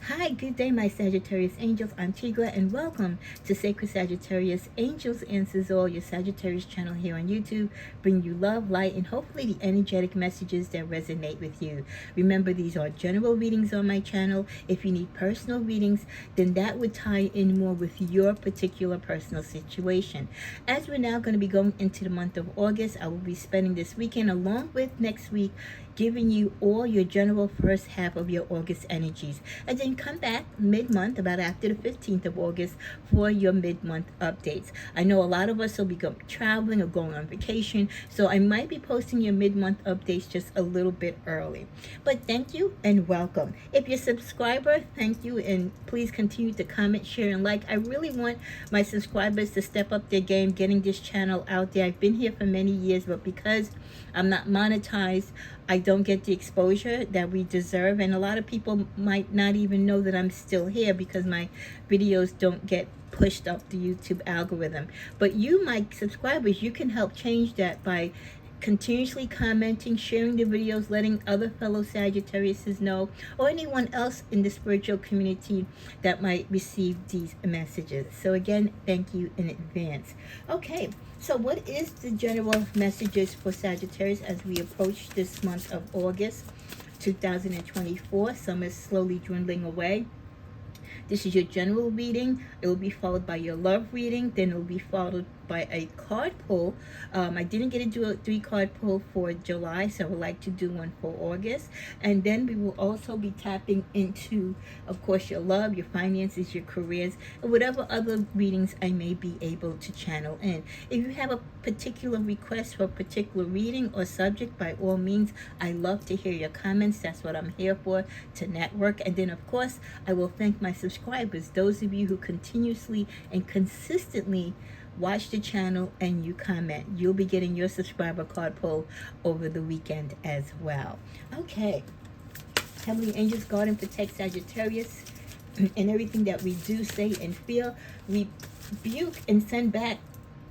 Hi, good day, my Sagittarius angels. I'm Tigla, and welcome to Sacred Sagittarius Angels Answers All, your Sagittarius channel here on YouTube. Bring you love, light, and hopefully the energetic messages that resonate with you. Remember, these are general readings on my channel. If you need personal readings, then that would tie in more with your particular personal situation. As we're now going to be going into the month of August, I will be spending this weekend along with next week giving you all your general first half of your August energies. And then come back mid-month, about after the 15th of August, for your mid-month updates. I know a lot of us will be traveling or going on vacation, so I might be posting your mid-month updates just a little bit early. But thank you and welcome. If you're a subscriber, thank you, and please continue to comment, share, and like. I really want my subscribers to step up their game, getting this channel out there. I've been here for many years, but because I'm not monetized, I don't get the exposure that we deserve, and a lot of people might not even know that I'm still here because my videos don't get pushed up the YouTube algorithm. But you, my subscribers, you can help change that by continuously commenting, sharing the videos, letting other fellow Sagittariuses know, or anyone else in the spiritual community that might receive these messages. So again, thank you in advance. Okay, so what is the general messages for Sagittarius as we approach this month of August 2024? Summer is slowly dwindling away. This is your general reading. It will be followed by your love reading. Then it will be followed by a card pull. I didn't get to do a 3-card pull for July, so I would like to do one for August. And then we will also be tapping into, of course, your love, your finances, your careers, and whatever other readings I may be able to channel in. If you have a particular request for a particular reading or subject, by all means, I love to hear your comments. That's what I'm here for, to network. And then, of course, I will thank my subscribers, those of you who continuously and consistently watch the channel and you comment. You'll be getting your subscriber card pull over the weekend as well. Okay, Heavenly Angels, guard and protect Sagittarius and everything that we do, say, and feel. We rebuke and send back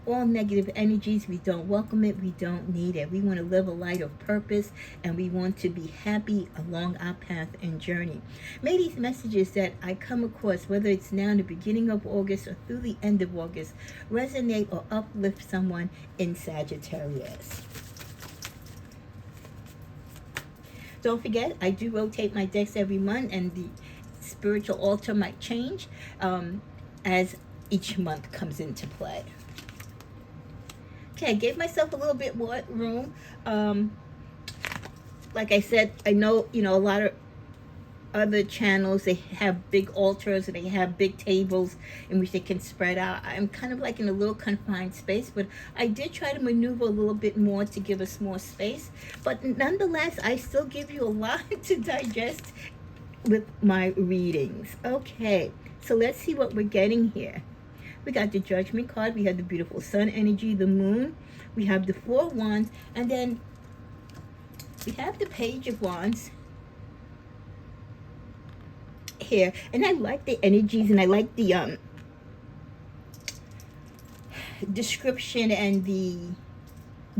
all negative energies. We don't welcome it. We don't need it. We want to live a life of purpose, and we want to be happy along our path and journey. May these messages that I come across, whether it's now in the beginning of August or through the end of August, resonate or uplift someone in Sagittarius. Don't forget, I do rotate my decks every month, and the spiritual altar might change as each month comes into play. Okay, I gave myself a little bit more room. Like I said, I know, a lot of other channels, they have big altars and they have big tables in which they can spread out. I'm kind of like in a little confined space, but I did try to maneuver a little bit more to give us more space. But nonetheless, I still give you a lot to digest with my readings. Okay, so let's see what we're getting here. We got the Judgment card. We have the beautiful Sun energy, the Moon. We have the 4 Wands. And then we have the Page of Wands here. And I like the energies, and I like the description and the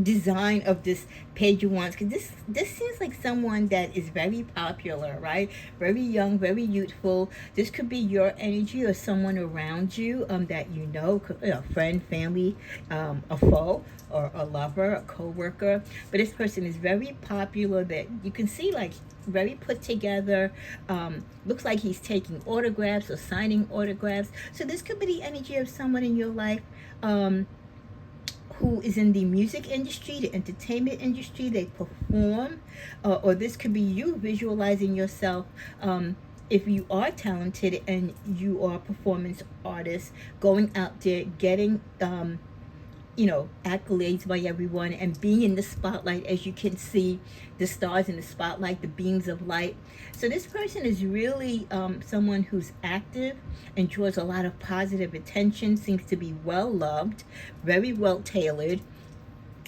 design of this Page of Wands, because this seems like someone that is very popular, right? Very young, very youthful. This could be your energy or someone around you that you know, a friend, family, a foe, or a lover, a co-worker. But this person is very popular, that you can see, like, very put together. Looks like he's taking autographs or signing autographs. So this could be the energy of someone in your life who is in the music industry, the entertainment industry. They perform, or this could be you visualizing yourself, if you are talented and you are a performance artist, going out there, getting accolades by everyone and being in the spotlight. As you can see, the stars in the spotlight, the beams of light. So this person is really someone who's active and draws a lot of positive attention, seems to be well loved, very well tailored.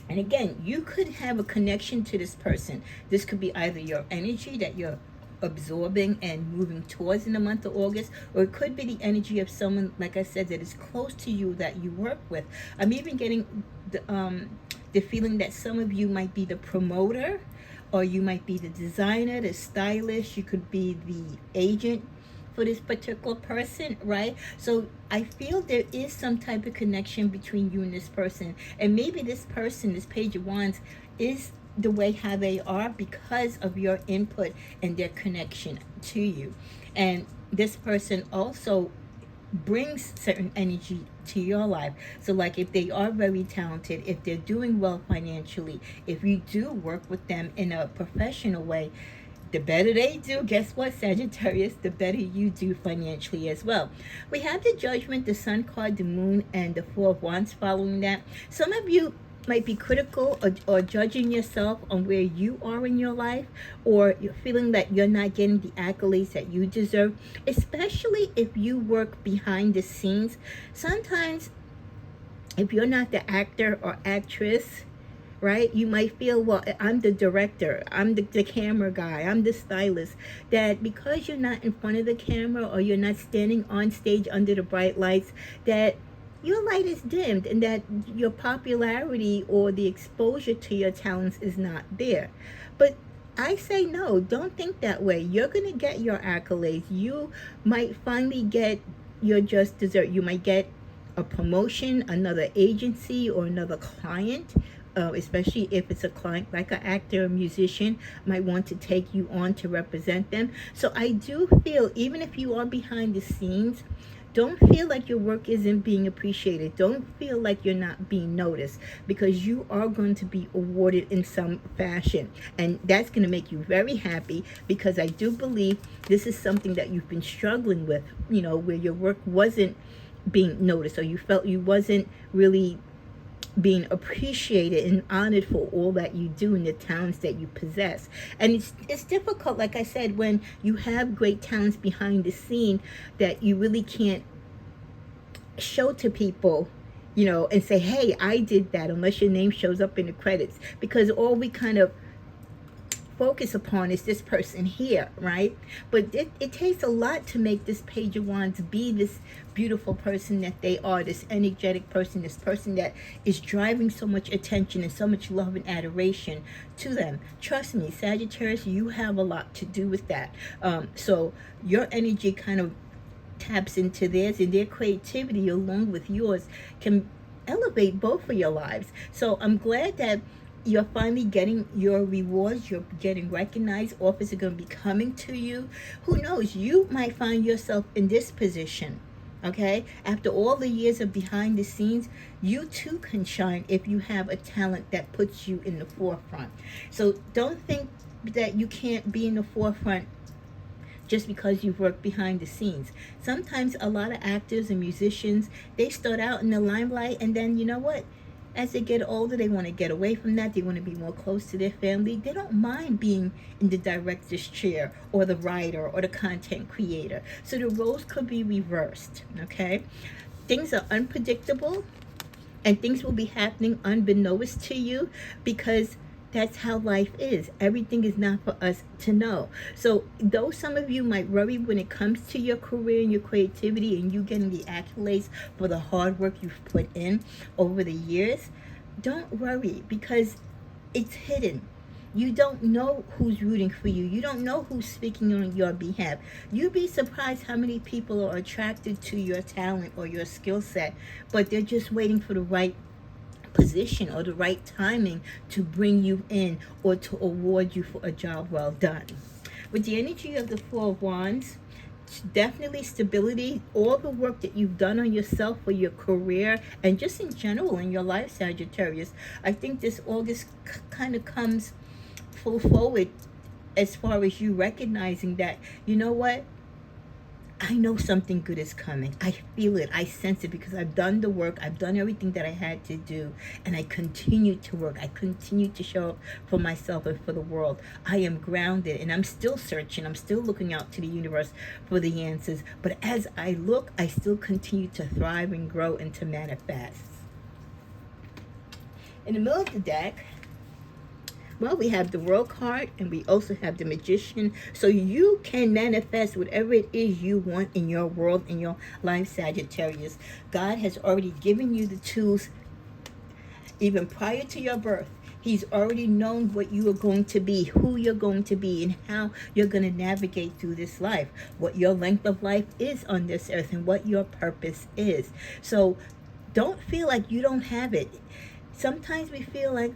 And again, you could have a connection to this person. This could be either your energy that you're absorbing and moving towards in the month of August, or it could be the energy of someone, like I said, that is close to you that you work with. I'm even getting the feeling that some of you might be the promoter, or you might be the designer, the stylist. You could be the agent for this particular person, right? So I feel there is some type of connection between you and this person. And maybe this person, this Page of Wands, is the way how they are because of your input and their connection to you. And this person also brings certain energy to your life. So like if they are very talented, if they're doing well financially, if you do work with them in a professional way, the better they do, guess what, Sagittarius, the better you do financially as well. We have the Judgment, the Sun card, the Moon, and the Four of Wands following that. Some of you might be critical or judging yourself on where you are in your life, or you're feeling that you're not getting the accolades that you deserve, especially if you work behind the scenes. Sometimes if you're not the actor or actress, right, you might feel, well, I'm the director, I'm the camera guy, I'm the stylist, that because you're not in front of the camera or you're not standing on stage under the bright lights, that your light is dimmed and that your popularity or the exposure to your talents is not there. But I say no, don't think that way. You're going to get your accolades. You might finally get your just dessert. You might get a promotion, another agency, or another client. Especially if it's a client like an actor or musician might want to take you on to represent them. So I do feel, even if you are behind the scenes, don't feel like your work isn't being appreciated. Don't feel like you're not being noticed, because you are going to be awarded in some fashion. And that's going to make you very happy, because I do believe this is something that you've been struggling with, you know, where your work wasn't being noticed, or you felt you wasn't really being appreciated and honored for all that you do and the talents that you possess. And it's difficult, like I said, when you have great talents behind the scene that you really can't show to people, you know, and say, hey, I did that, unless your name shows up in the credits, because all we kind of focus upon is this person here, right? But it takes a lot to make this Page of Wands be this beautiful person that they are, this energetic person, this person that is driving so much attention and so much love and adoration to them. Trust me, Sagittarius, you have a lot to do with that. So your energy kind of taps into theirs, and their creativity along with yours can elevate both of your lives. So I'm glad that you're finally getting your rewards. You're getting recognized. Offers are going to be coming to you. Who knows? You might find yourself in this position. Okay? After all the years of behind the scenes, you too can shine if you have a talent that puts you in the forefront. So don't think that you can't be in the forefront just because you've worked behind the scenes. Sometimes a lot of actors and musicians, they start out in the limelight, and then, you know what? As they get older, they want to get away from that. They want to be more close to their family. They don't mind being in the director's chair or the writer or the content creator. So the roles could be reversed, okay? Things are unpredictable, and things will be happening unbeknownst to you, because that's how life is. Everything is not for us to know. So though some of you might worry when it comes to your career and your creativity and you getting the accolades for the hard work you've put in over the years, don't worry, because it's hidden. You don't know who's rooting for you. You don't know who's speaking on your behalf. You'd be surprised how many people are attracted to your talent or your skill set, but they're just waiting for the right position or the right timing to bring you in or to award you for a job well done. With the energy of the Four of Wands, definitely stability. All the work that you've done on yourself for your career and just in general in your life, Sagittarius, I think this August kind of comes full forward as far as you recognizing that, you know what, I know something good is coming. I feel it. I sense it, because I've done the work. I've done everything that I had to do. And I continue to work. I continue to show up for myself and for the world. I am grounded, and I'm still searching. I'm still looking out to the universe for the answers. But as I look, I still continue to thrive and grow and to manifest. In the middle of the deck, well, we have the World card, and we also have the Magician. So you can manifest whatever it is you want in your world, in your life, Sagittarius. God has already given you the tools even prior to your birth. He's already known what you are going to be, who you're going to be, and how you're going to navigate through this life, what your length of life is on this earth, and what your purpose is. So don't feel like you don't have it. Sometimes we feel like,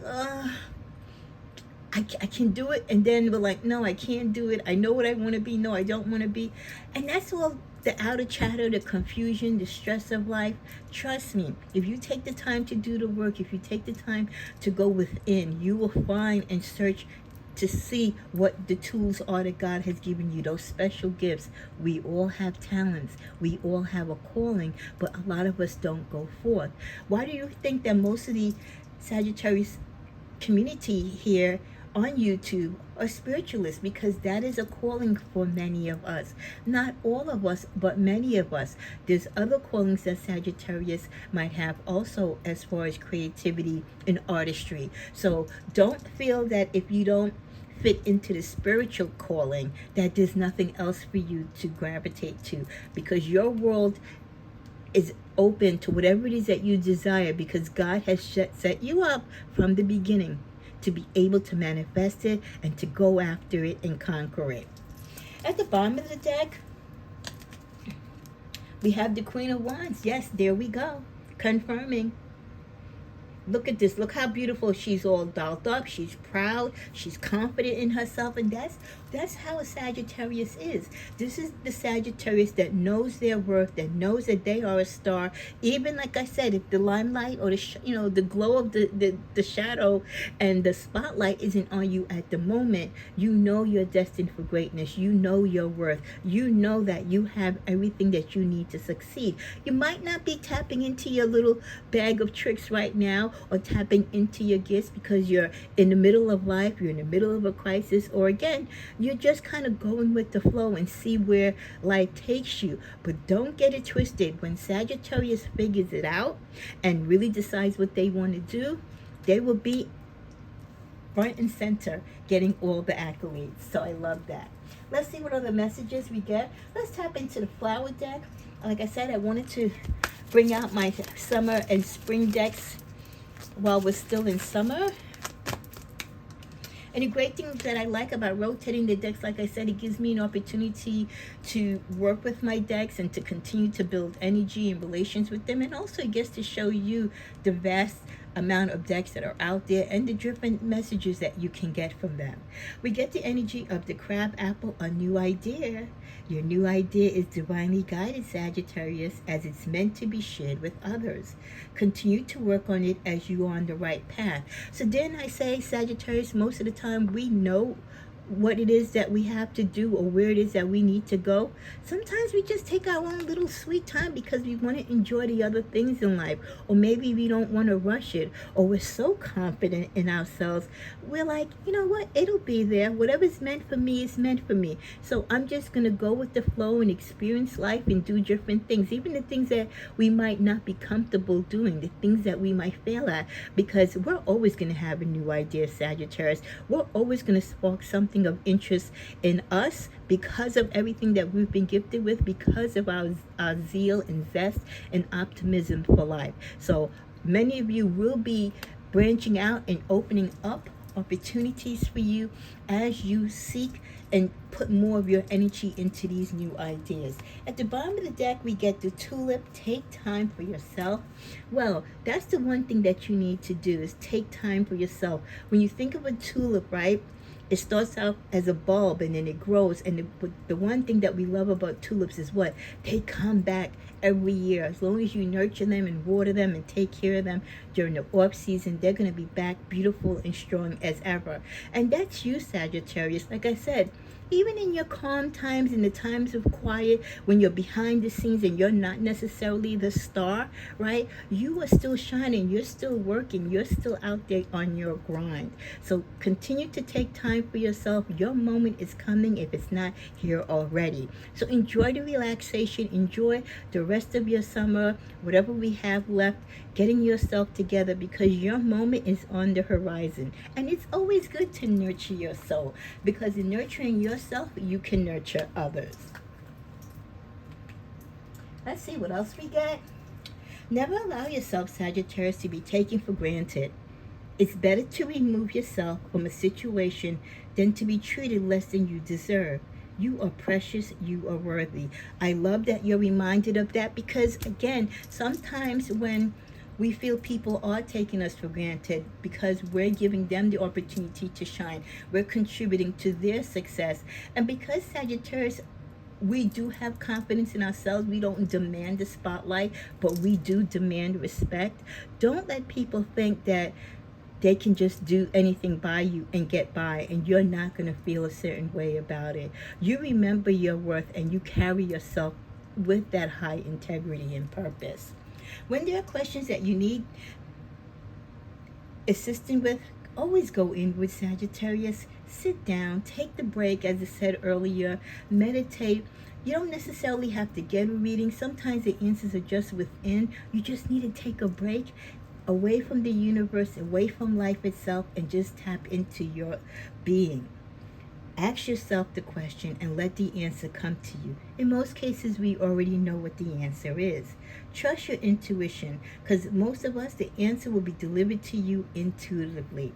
I can do it, and then we're like, no, I can't do it. I know what I want to be. No, I don't want to be. And that's all the outer chatter, the confusion, the stress of life. Trust me, if you take the time to do the work, if you take the time to go within, you will find and search to see what the tools are that God has given you, those special gifts. We all have talents. We all have a calling, but a lot of us don't go forth. Why do you think that most of the Sagittarius community here on YouTube are spiritualists? Because that is a calling for many of us. Not all of us, but many of us. There's other callings that Sagittarius might have also, as far as creativity and artistry. So don't feel that if you don't fit into the spiritual calling, that there's nothing else for you to gravitate to, because your world is open to whatever it is that you desire, because God has set you up from the beginning to be able to manifest it and to go after it and conquer it. At the bottom of the deck, we have the Queen of Wands. Yes, there we go. Confirming. Look at this. Look how beautiful. She's all dolled up. She's proud. She's confident in herself. And that's how a Sagittarius is. This is the Sagittarius that knows their worth, that knows that they are a star. Even, like I said, if the limelight or the glow of the shadow and the spotlight isn't on you at the moment, you know you're destined for greatness. You know your worth. You know that you have everything that you need to succeed. You might not be tapping into your little bag of tricks right now, or tapping into your gifts, because you're in the middle of life, you're in the middle of a crisis, or again, you're just kind of going with the flow and see where life takes you. But don't get it twisted. When Sagittarius figures it out and really decides what they want to do, they will be front and center getting all the accolades. So I love that. Let's see what other messages we get. Let's tap into the flower deck. Like I said, I wanted to bring out my summer and spring decks while we're still in summer. And the great thing that I like about rotating the decks, like I said, it gives me an opportunity to work with my decks and to continue to build energy and relations with them. And also it gets to show you the vast amount of decks that are out there and the different messages that you can get from them. We get the energy of the crab apple, a new idea. Your new idea is divinely guided, Sagittarius, as it's meant to be shared with others. Continue to work on it as you are on the right path. So then I say, Sagittarius, most of the time we know what it is that we have to do or where it is that we need to go. Sometimes we just take our own little sweet time because we want to enjoy the other things in life, or maybe we don't want to rush it, or we're so confident in ourselves, we're like, you know what, it'll be there. Whatever's meant for me is meant for me. So I'm just going to go with the flow and experience life and do different things, even the things that we might not be comfortable doing, the things that we might fail at, because we're always going to have a new idea, Sagittarius. We're always going to spark something of interest in us because of everything that we've been gifted with, because of our zeal and zest and optimism for life. So many of you will be branching out and opening up opportunities for you as you seek and put more of your energy into these new ideas. At the bottom of the deck, we get the tulip. Take time for yourself. Well, that's the one thing that you need to do, is take time for yourself. When you think of a tulip, right, it starts out as a bulb and then it grows. And the one thing that we love about tulips is what? They come back every year. As long as you nurture them and water them and take care of them during the off season, they're going to be back beautiful and strong as ever. And that's you, Sagittarius. Like I said, even in your calm times, in the times of quiet, when you're behind the scenes and you're not necessarily the star, right? You are still shining. You're still working. You're still out there on your grind. So continue to take time for yourself. Your moment is coming if it's not here already. So enjoy the relaxation. Enjoy the rest of your summer, whatever we have left, getting yourself together, because your moment is on the horizon. And it's always good to nurture your soul, because in nurturing yourself, you can nurture others. Let's see what else we get. Never allow yourself, Sagittarius, to be taken for granted. It's better to remove yourself from a situation than to be treated less than you deserve. You are precious. You are worthy. I love that you're reminded of that, because, again, sometimes when we feel people are taking us for granted because we're giving them the opportunity to shine, we're contributing to their success. And because Sagittarius, we do have confidence in ourselves. We don't demand the spotlight, but we do demand respect. Don't let people think that they can just do anything by you and get by, and you're not going to feel a certain way about it. You remember your worth, and you carry yourself with that high integrity and purpose. When there are questions that you need assisting with, always go in with Sagittarius. Sit down, take the break, as I said earlier, meditate. You don't necessarily have to get a reading. Sometimes the answers are just within. You just need to take a break away from the universe, away from life itself, and just tap into your being. Ask yourself the question and let the answer come to you. In most cases, we already know what the answer is. Trust your intuition, because most of us, the answer will be delivered to you intuitively.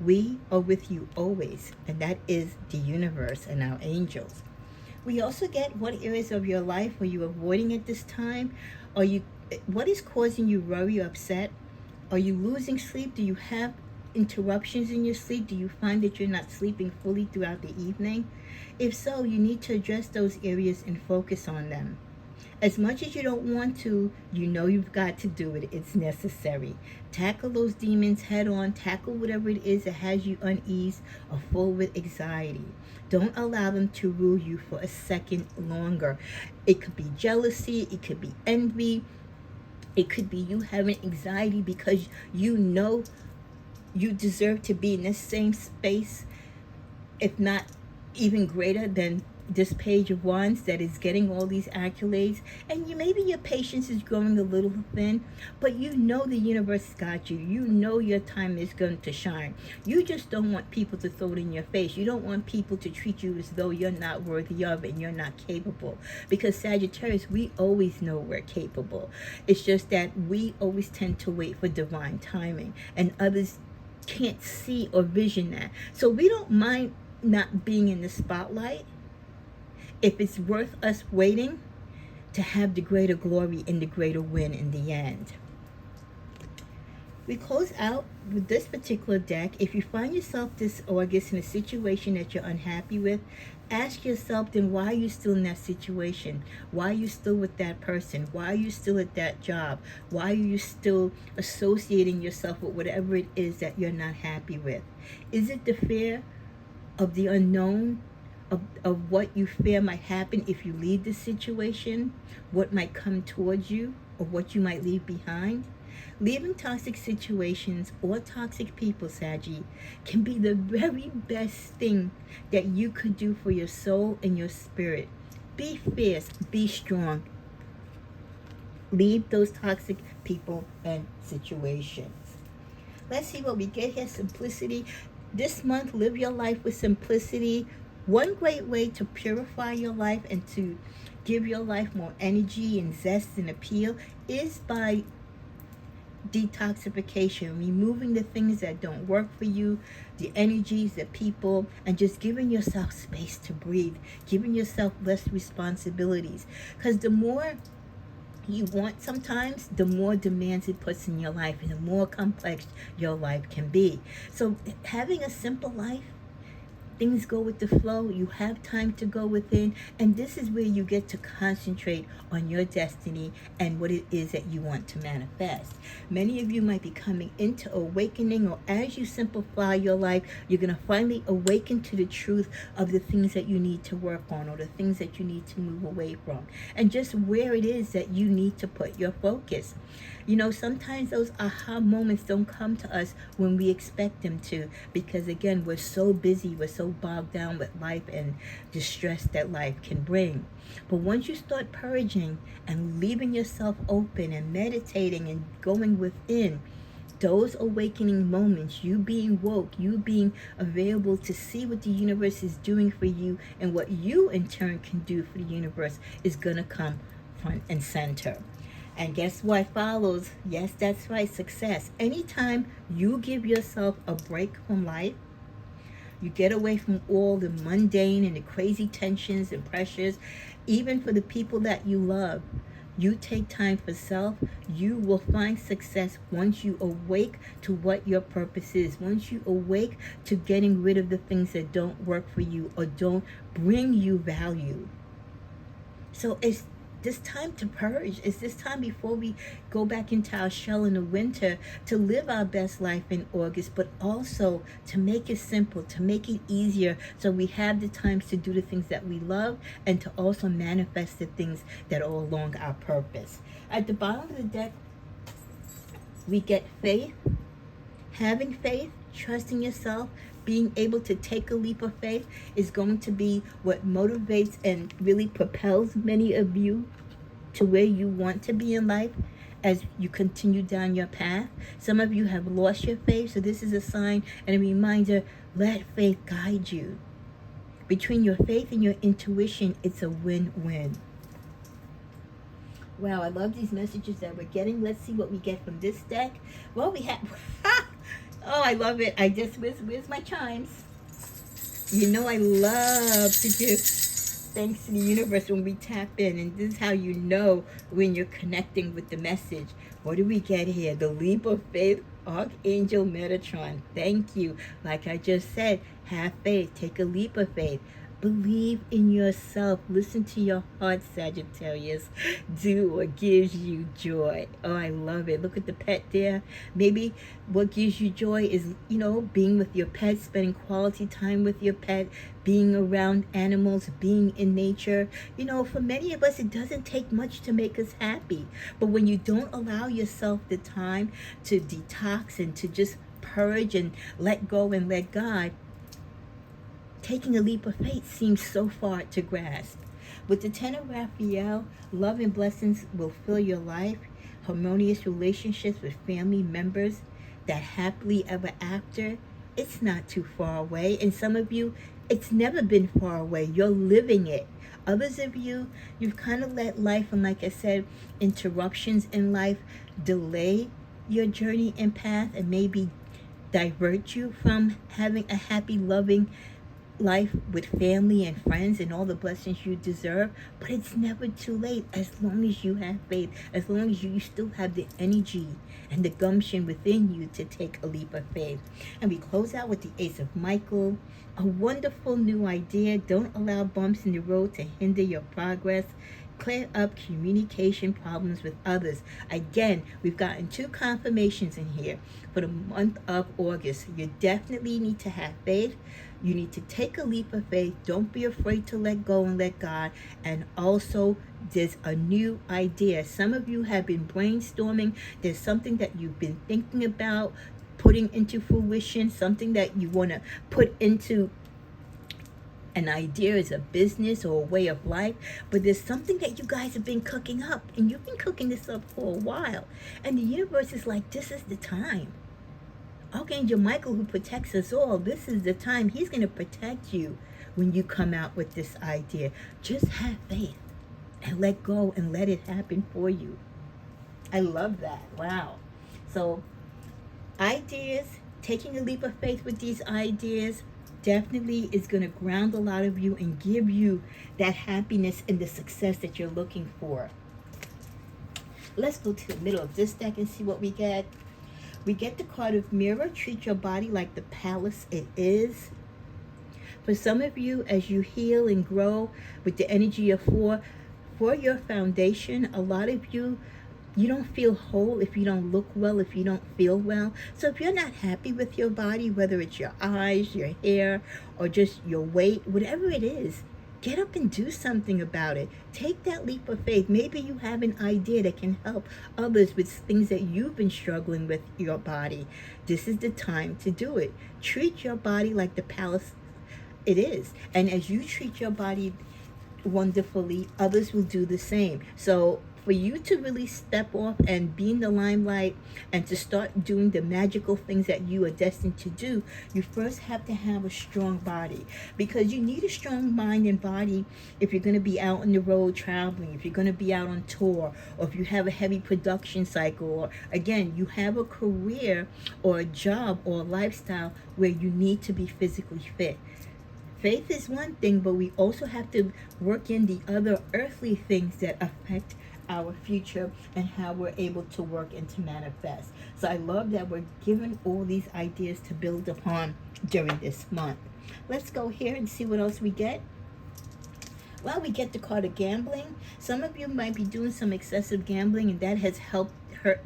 We are with you always, and that is the universe and our angels. We also get what areas of your life are you avoiding at this time? What is causing you worry or upset? Are you losing sleep? Do you have interruptions in your sleep? Do you find that you're not sleeping fully throughout the evening? If so, you need to address those areas and focus on them. As much as you don't want to, you know you've got to do it. It's necessary. Tackle those demons head on. Tackle whatever it is that has you uneased or full with anxiety. Don't allow them to rule you for a second longer. It could be jealousy. It could be envy. It could be you having anxiety because you know you deserve to be in the same space, if not even greater than this Page of Wands that is getting all these accolades. And maybe your patience is growing a little thin, but you know the universe got you. You know your time is going to shine. You just don't want people to throw it in your face. You don't want people to treat you as though you're not worthy of it and you're not capable. Because Sagittarius, we always know we're capable. It's just that we always tend to wait for divine timing, and others can't see or vision that. So we don't mind not being in the spotlight if it's worth us waiting to have the greater glory and the greater win in the end. We close out with this particular deck. If you find yourself this August in a situation that you're unhappy with, ask yourself then, why are you still in that situation? Why are you still with that person? Why are you still at that job? Why are you still associating yourself with whatever it is that you're not happy with? Is it the fear of the unknown, of what you fear might happen if you leave the situation, what might come towards you, or what you might leave behind? Leaving toxic situations or toxic people, Saggy, can be the very best thing that you could do for your soul and your spirit. Be fierce, be strong. Leave those toxic people and situations. Let's see what we get here. Simplicity. This month, live your life with simplicity. One great way to purify your life and to give your life more energy and zest and appeal is by detoxification, removing the things that don't work for you, the energies, the people, and just giving yourself space to breathe, giving yourself less responsibilities. Because the more you want, sometimes the more demands it puts in your life and the more complex your life can be. So having a simple life, things go with the flow. You have time to go within, and this is where you get to concentrate on your destiny and what it is that you want to manifest. Many of you might be coming into awakening, or as you simplify your life, you're going to finally awaken to the truth of the things that you need to work on, or the things that you need to move away from, and just where it is that you need to put your focus. You know, sometimes those aha moments don't come to us when we expect them to, because again, we're so busy, we're so bogged down with life and the stress that life can bring. But once you start purging and leaving yourself open and meditating and going within, those awakening moments, you being woke, you being available to see what the universe is doing for you and what you in turn can do for the universe, is going to come front and center. And guess what follows? Yes, that's right, success. Anytime you give yourself a break from life, you get away from all the mundane and the crazy tensions and pressures, even for the people that you love. You take time for self, you will find success once you awake to what your purpose is. Once you awake to getting rid of the things that don't work for you or don't bring you value. So it's this time to purge. It's this time before we go back into our shell in the winter to live our best life in August, but also to make it simple, to make it easier so we have the times to do the things that we love and to also manifest the things that are along our purpose. At the bottom of the deck, we get faith, having faith, trusting yourself, being able to take a leap of faith is going to be what motivates and really propels many of you to where you want to be in life as you continue down your path. Some of you have lost your faith, so this is a sign and a reminder, let faith guide you. Between your faith and your intuition, it's a win-win. Wow, I love these messages that we're getting. Let's see what we get from this deck. Well, we have... Oh, I love it. I just, where's my chimes? You know I love to give thanks to the universe when we tap in. And this is how you know when you're connecting with the message. What do we get here? The leap of faith, Archangel Metatron. Thank you. Like I just said, have faith. Take a leap of faith. Believe in yourself. Listen to your heart, Sagittarius. Do what gives you joy. Oh, I love it. Look at the pet there. Maybe what gives you joy is, being with your pet, spending quality time with your pet, being around animals, being in nature. For many of us, it doesn't take much to make us happy. But when you don't allow yourself the time to detox and to just purge and let go and let God, taking a leap of faith seems so far to grasp. With the Ten of Raphael, love and blessings will fill your life. Harmonious relationships with family members, that happily ever after, it's not too far away. And some of you, it's never been far away. You're living it. Others of you, you've kind of let life, and like I said, interruptions in life delay your journey and path and maybe divert you from having a happy, loving life with family and friends and all the blessings you deserve. But it's never too late as long as you have faith, as long as you still have the energy and the gumption within you to take a leap of faith. And we close out with the Ace of Michael, a wonderful new idea. Don't allow bumps in the road to hinder your progress. Clear up communication problems with others. Again, we've gotten 2 confirmations in here for the month of August. You definitely need to have faith. You need to take a leap of faith. Don't be afraid to let go and let God. And also, there's a new idea. Some of you have been brainstorming. There's something that you've been thinking about putting into fruition, something that you want to put into an idea as a business or a way of life, but there's something that you guys have been cooking up, and you've been cooking this up for a while, and the universe is like, this is the time. Archangel Michael, who protects us all, this is the time. He's going to protect you when you come out with this idea. Just have faith and let go and let it happen for you. I love that. Wow. So ideas, taking a leap of faith with these ideas definitely is going to ground a lot of you and give you that happiness and the success that you're looking for. Let's go to the middle of this deck and see what we get. We get the card of Mirror. Treat your body like the palace it is. For some of you, as you heal and grow with the energy of 4, for your foundation, a lot of you don't feel whole if you don't look well, if you don't feel well. So if you're not happy with your body, whether it's your eyes, your hair, or just your weight, whatever it is, get up and do something about it. Take that leap of faith. Maybe you have an idea that can help others with things that you've been struggling with your body. This is the time to do it. Treat your body like the palace it is. And as you treat your body wonderfully, others will do the same. So for you to really step off and be in the limelight and to start doing the magical things that you are destined to do, you first have to have a strong body, because you need a strong mind and body if you're going to be out on the road traveling, if you're going to be out on tour, or if you have a heavy production cycle, or again, you have a career or a job or a lifestyle where you need to be physically fit. Faith is one thing, but we also have to work in the other earthly things that affect our future and how we're able to work and to manifest. So I love that we're given all these ideas to build upon during this month. Let's go here and see what else we get. Well, we get the card of gambling. Some of you might be doing some excessive gambling, and that has helped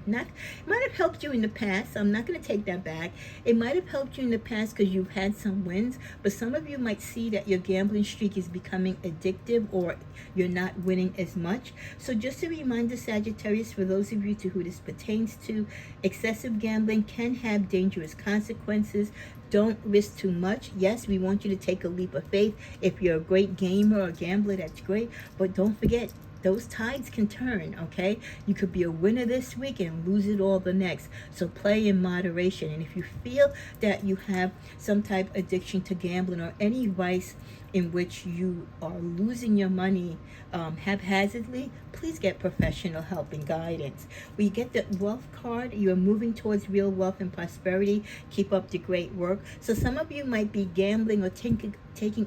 might have helped you in the past. I'm not going to take that back. It might have helped you in the past because you've had some wins, but some of you might see that your gambling streak is becoming addictive, or you're not winning as much. So just a reminder, Sagittarius, for those of you to who this pertains to, excessive gambling can have dangerous consequences. Don't risk too much. Yes, we want you to take a leap of faith. If you're a great gamer or gambler, that's great, but don't forget, those tides can turn, okay? You could be a winner this week and lose it all the next. So play in moderation. And if you feel that you have some type of addiction to gambling or any vice in which you are losing your money haphazardly, please get professional help and guidance. When you get the wealth card, you're moving towards real wealth and prosperity. Keep up the great work. So some of you might be gambling or taking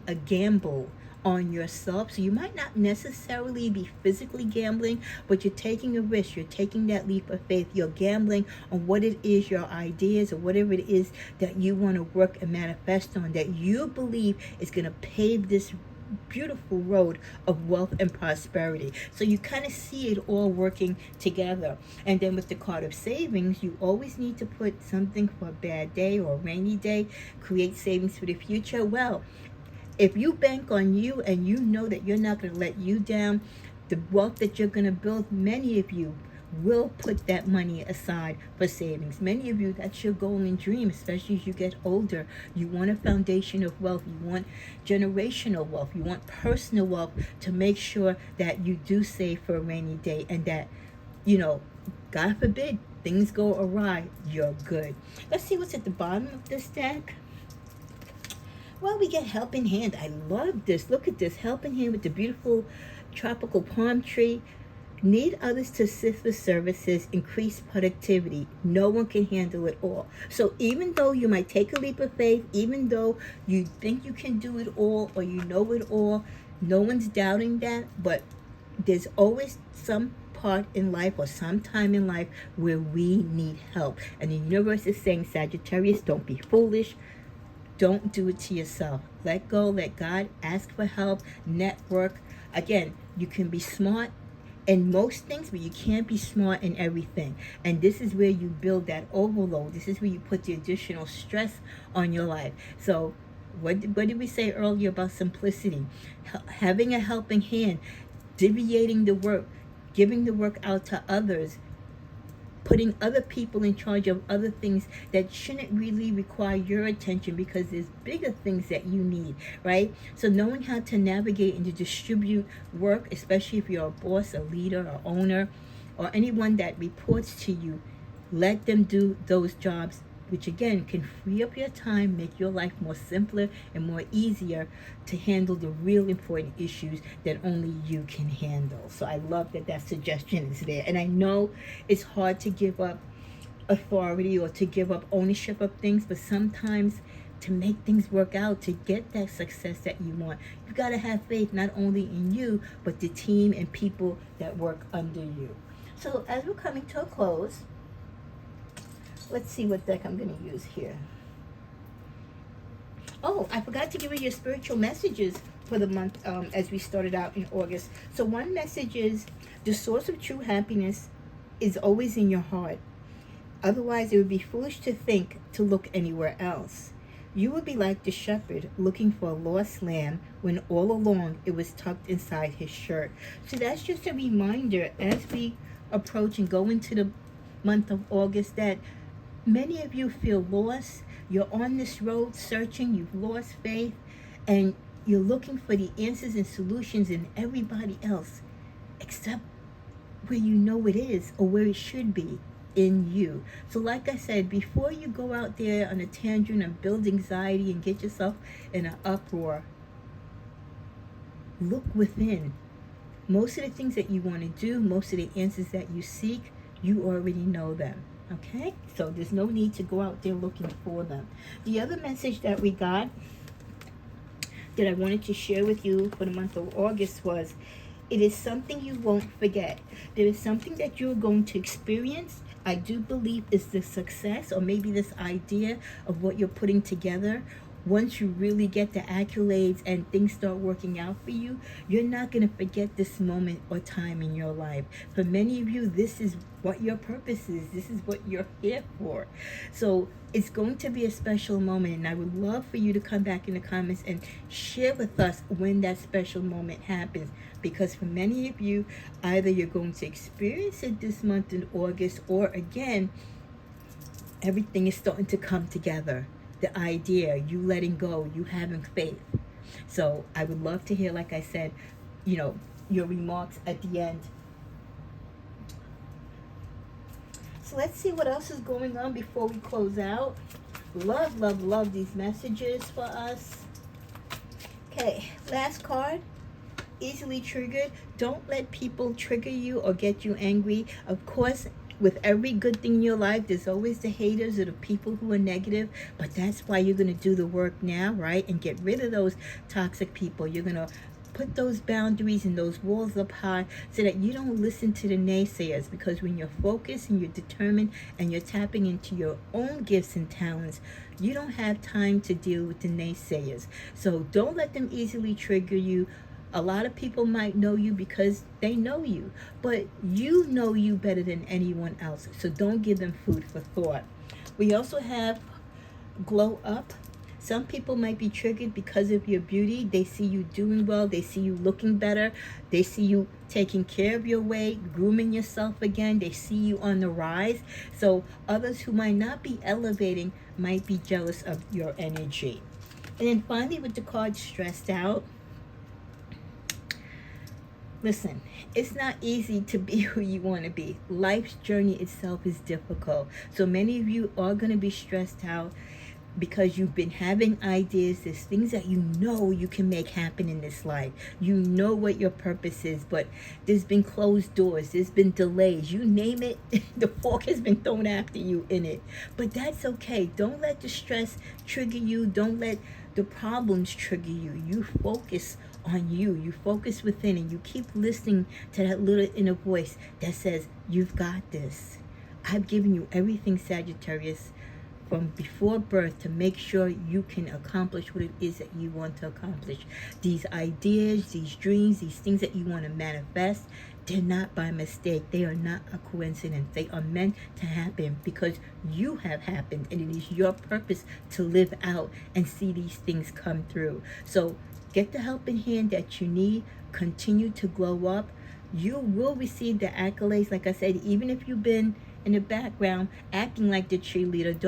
a gamble on yourself. So you might not necessarily be physically gambling, but you're taking a risk. You're taking that leap of faith. You're gambling on what it is, your ideas, or whatever it is that you want to work and manifest on, that you believe is going to pave this beautiful road of wealth and prosperity. So you kind of see it all working together. And then with the card of savings, you always need to put something for a bad day or a rainy day. Create savings for the future. Well, if you bank on you and you know that you're not going to let you down, the wealth that you're going to build, many of you will put that money aside for savings. Many of you, that's your goal and dream, especially as you get older. You want a foundation of wealth. You want generational wealth. You want personal wealth, to make sure that you do save for a rainy day, and that, God forbid, things go awry, you're good. Let's see what's at the bottom of this deck. Well, we get helping hand. I love this. Look at this helping hand with the beautiful tropical palm tree. Need others to assist with services, increase productivity. No one can handle it all. So even though you might take a leap of faith, even though you think you can do it all or you know it all, no one's doubting that, but there's always some part in life or some time in life where we need help. And the universe is saying, Sagittarius, don't be foolish. Don't do it to yourself. Let go, let God, ask for help, network. Again, you can be smart in most things, but you can't be smart in everything. And this is where you build that overload. This is where you put the additional stress on your life. So what did we say earlier about simplicity? Having a helping hand, deviating the work, giving the work out to others, putting other people in charge of other things that shouldn't really require your attention, because there's bigger things that you need, right? So knowing how to navigate and to distribute work, especially if you're a boss, a leader, or owner, or anyone that reports to you, let them do those jobs, which again can free up your time, make your life more simpler and more easier to handle the real important issues that only you can handle. So I love that that suggestion is there. And I know it's hard to give up authority or to give up ownership of things, but sometimes to make things work out, to get that success that you want, you've got to have faith not only in you, but the team and people that work under you. So as we're coming to a close, let's see what deck I'm going to use here. Oh, I forgot to give you your spiritual messages for the month as we started out in August. So one message is, the source of true happiness is always in your heart. Otherwise, it would be foolish to think to look anywhere else. You would be like the shepherd looking for a lost lamb when all along it was tucked inside his shirt. So that's just a reminder as we approach and go into the month of August that many of you feel lost. You're on this road searching. You've lost faith. And you're looking for the answers and solutions in everybody else except where you know it is or where it should be in you. So like I said, before you go out there on a tangent and build anxiety and get yourself in an uproar, look within. Most of the things that you want to do, most of the answers that you seek, you already know them. Okay? So there's no need to go out there looking for them. The other message that we got that I wanted to share with you for the month of August was, it is something you won't forget. There is something that you're going to experience. I do believe is the success, or maybe this idea of what you're putting together. Once you really get the accolades and things start working out for you, you're not going to forget this moment or time in your life. For many of you, this is what your purpose is. This is what you're here for. So it's going to be a special moment, and I would love for you to come back in the comments and share with us when that special moment happens. Because for many of you, either you're going to experience it this month in August, or again, everything is starting to come together. The idea, you letting go, you having faith. So I would love to hear, like I said, your remarks at the end. So let's see what else is going on before we close out. Love, love, love these messages for us. Okay, last card. Easily triggered. Don't let people trigger you or get you angry. Of course, with every good thing in your life, there's always the haters or the people who are negative, but that's why you're going to do the work now, right? And get rid of those toxic people. You're going to put those boundaries and those walls up high so that you don't listen to the naysayers, because when you're focused and you're determined and you're tapping into your own gifts and talents, you don't have time to deal with the naysayers. So don't let them easily trigger you. A lot of people might know you because they know you, but you know you better than anyone else. So don't give them food for thought. We also have glow up. Some people might be triggered because of your beauty. They see you doing well. They see you looking better. They see you taking care of your weight, grooming yourself again. They see you on the rise. So others who might not be elevating might be jealous of your energy. And then finally, with the card stressed out, listen, it's not easy to be who you want to be. Life's journey itself is difficult. So many of you are going to be stressed out because you've been having ideas. There's things that you know you can make happen in this life. You know what your purpose is, but there's been closed doors. There's been delays. You name it, the fork has been thrown after you in it. But that's okay. Don't let the stress trigger you. Don't let the problems trigger you. You focus on you. You focus within, and you keep listening to that little inner voice that says, you've got this. I've given you everything, Sagittarius, from before birth to make sure you can accomplish what it is that you want to accomplish. These ideas, these dreams, these things that you want to manifest, they're not by mistake. They are not a coincidence. They are meant to happen because you have happened, and it is your purpose to live out and see these things come through. So get the help in hand that you need. Continue to glow up. You will receive the accolades. Like I said, even if you've been in the background acting like the cheerleader,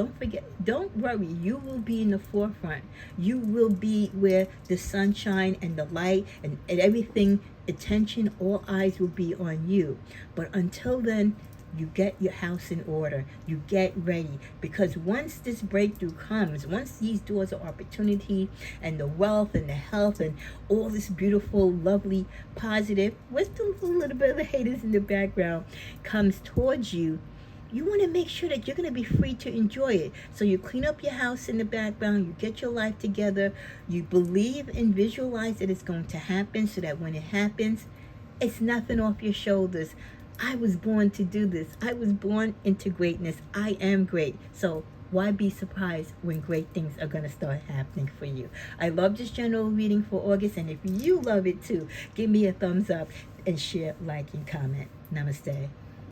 don't worry, you will be in the forefront. You will be where the sunshine and the light and everything, attention, all eyes will be on you. But until then, you get your house in order. You get ready, because once this breakthrough comes, once these doors of opportunity and the wealth and the health and all this beautiful, lovely, positive, with a little bit of the haters in the background, comes towards you, you want to make sure that you're going to be free to enjoy it. So you clean up your house in the background, you get your life together, you believe and visualize that it's going to happen, so that when it happens, it's nothing off your shoulders. I was born to do this. I was born into greatness. I am great. So why be surprised when great things are going to start happening for you? I love this general reading for August, and if you love it too, give me a thumbs up and share, like, and comment. Namaste.